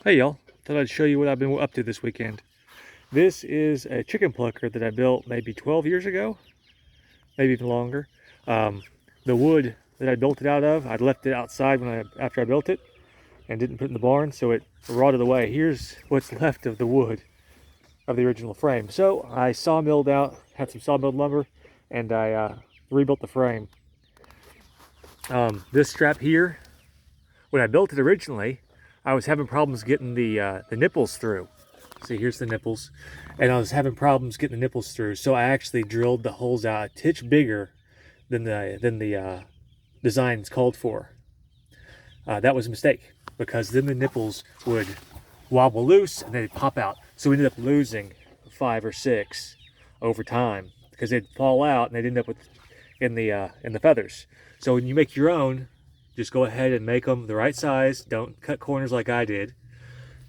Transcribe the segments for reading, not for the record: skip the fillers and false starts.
Hey y'all, thought I'd show you what I've been up to this weekend. This is a chicken plucker that I built maybe 12 years ago, maybe even longer. Um, the wood that I built it out of, I left it outside after I built it and didn't put it in the barn, so it rotted away. Here's what's left of the wood of the original frame. So I sawmilled out, had some sawmilled lumber, and I rebuilt the frame. This strap here, when I built it originally, I was having problems getting the nipples through. See, here's the nipples, and I was having problems getting the nipples through. So I actually drilled the holes out a titch bigger than the designs called for. That was a mistake because then the nipples would wobble loose and they'd pop out. So we ended up losing 5 or 6 over time because they'd fall out and they'd end up in the feathers. So when you make your own, just go ahead and make them the right size. Don't cut corners like I did.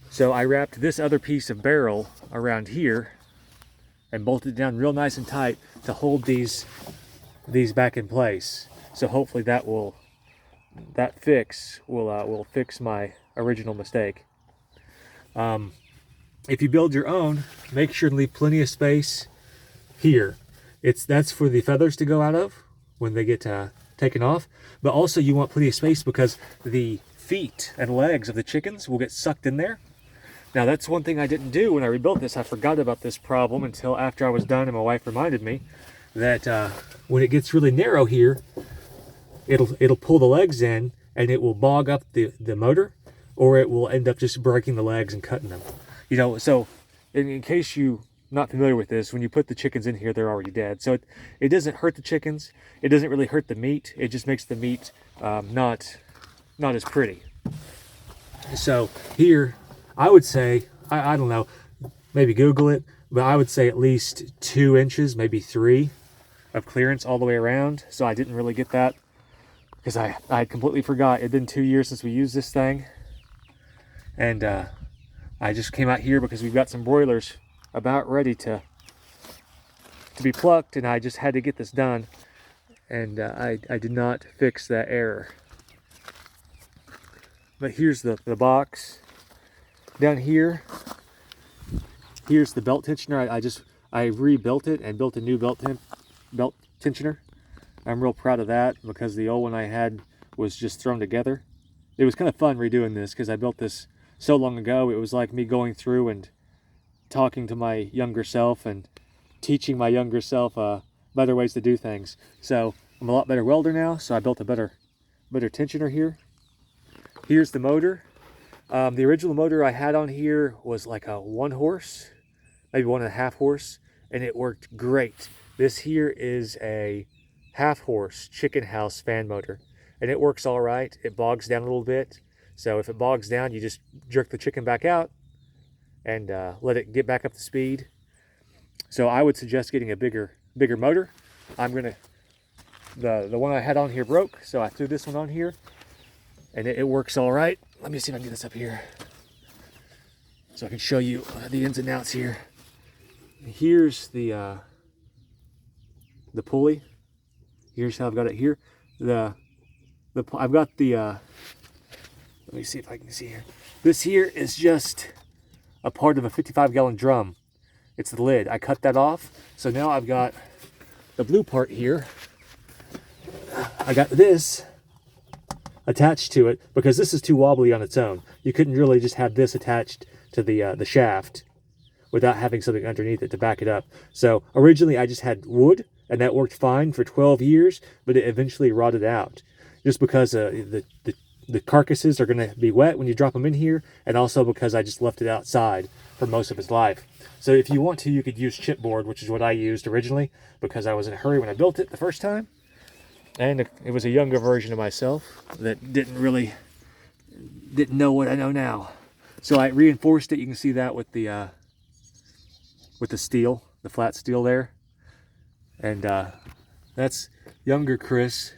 So I wrapped this other piece of barrel around here and bolted it down real nice and tight to hold these back in place. So hopefully that fix will fix my original mistake. If you build your own, make sure to leave plenty of space here. That's for the feathers to go out of when they get taken off, but also you want plenty of space because the feet and legs of the chickens will get sucked in there. Now that's one thing I didn't do when I rebuilt this. I forgot about this problem until after I was done, and my wife reminded me that when it gets really narrow here, it'll pull the legs in and it will bog up the motor, or it will end up just breaking the legs and cutting them. So in case you're not familiar with this, when you put the chickens in here, they're already dead. So it doesn't hurt the chickens. It doesn't really hurt the meat. It just makes the meat not as pretty. So here, I would say, I don't know, maybe Google it, but I would say at least 2 inches, maybe 3 of clearance all the way around. So I didn't really get that because I had completely forgot. It had been 2 years since we used this thing. And I just came out here because we've got some broilers about ready to be plucked, and I just had to get this done. And I did not fix that error. But here's the box. Down here, here's the belt tensioner. I rebuilt it and built a new belt tensioner. I'm real proud of that because the old one I had was just thrown together. It was kind of fun redoing this because I built this so long ago. It was like me going through and talking to my younger self and teaching my younger self better ways to do things. So I'm a lot better welder now, so I built a better tensioner here. Here's the motor. The original motor I had on here was like a 1 horse, maybe 1.5 horse, and it worked great. This here is a 1/2 horse chicken house fan motor, and it works all right. It bogs down a little bit. So if it bogs down, you just jerk the chicken back out and let it get back up to speed. So I would suggest getting a bigger motor. The one I had on here broke, so I threw this one on here, and it works all right. Let me see if I can get this up here so I can show you the ins and outs here. Here's the pulley. Here's how I've got it here. I've got the let me see if I can see here. This here is just a part of a 55-gallon drum. It's the lid. I cut that off, so now I've got the blue part here. I got this attached to it because this is too wobbly on its own. You couldn't really just have this attached to the shaft without having something underneath it to back it up. So originally I just had wood, and that worked fine for 12 years, but it eventually rotted out just because the carcasses are going to be wet when you drop them in here, and also because I just left it outside for most of its life. So if you want to, you could use chipboard, which is what I used originally because I was in a hurry when I built it the first time. And it was a younger version of myself that didn't know what I know now. So I reinforced it. You can see that with the steel, the flat steel there. And that's younger Chris,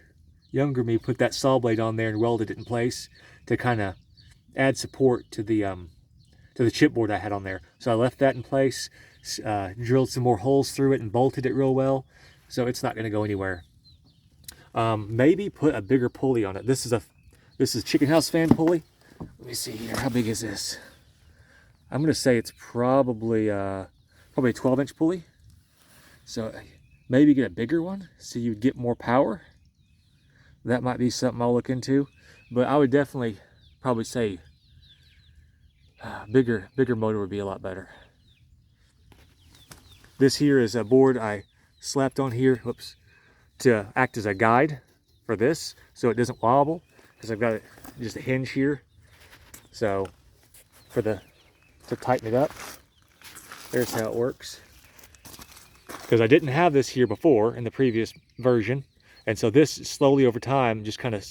younger me, put that saw blade on there and welded it in place to kind of add support to the chipboard I had on there. So I left that in place, drilled some more holes through it and bolted it real well, so it's not going to go anywhere. Maybe put a bigger pulley on it. This is chicken house fan pulley. Let me see here. How big is this? I'm going to say it's probably a 12-inch pulley. So maybe get a bigger one so you'd get more power. That might be something I'll look into. But I would definitely probably say bigger motor would be a lot better. This here is a board I slapped on here, whoops, to act as a guide for this so it doesn't wobble, because I've got just a hinge here. So to tighten it up, there's how it works. Because I didn't have this here before in the previous version, and so this slowly over time just kind of,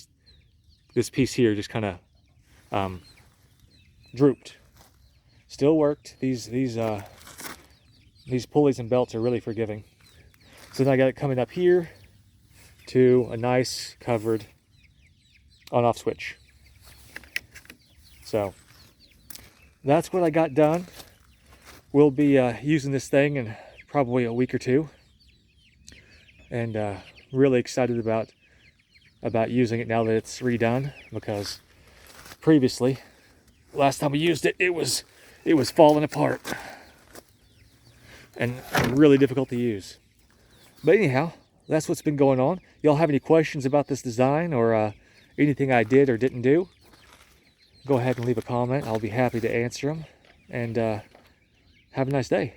this piece here just kind of drooped. Still worked. These pulleys and belts are really forgiving. So then I got it coming up here to a nice covered on-off switch. So that's what I got done. We'll be using this thing in probably a week or two, and really excited about using it now that it's redone, because previously, last time we used it, it was falling apart and really difficult to use. But anyhow, that's what's been going on. Y'all have any questions about this design or anything I did or didn't do, go ahead and leave a comment. I'll be happy to answer them. And have a nice day.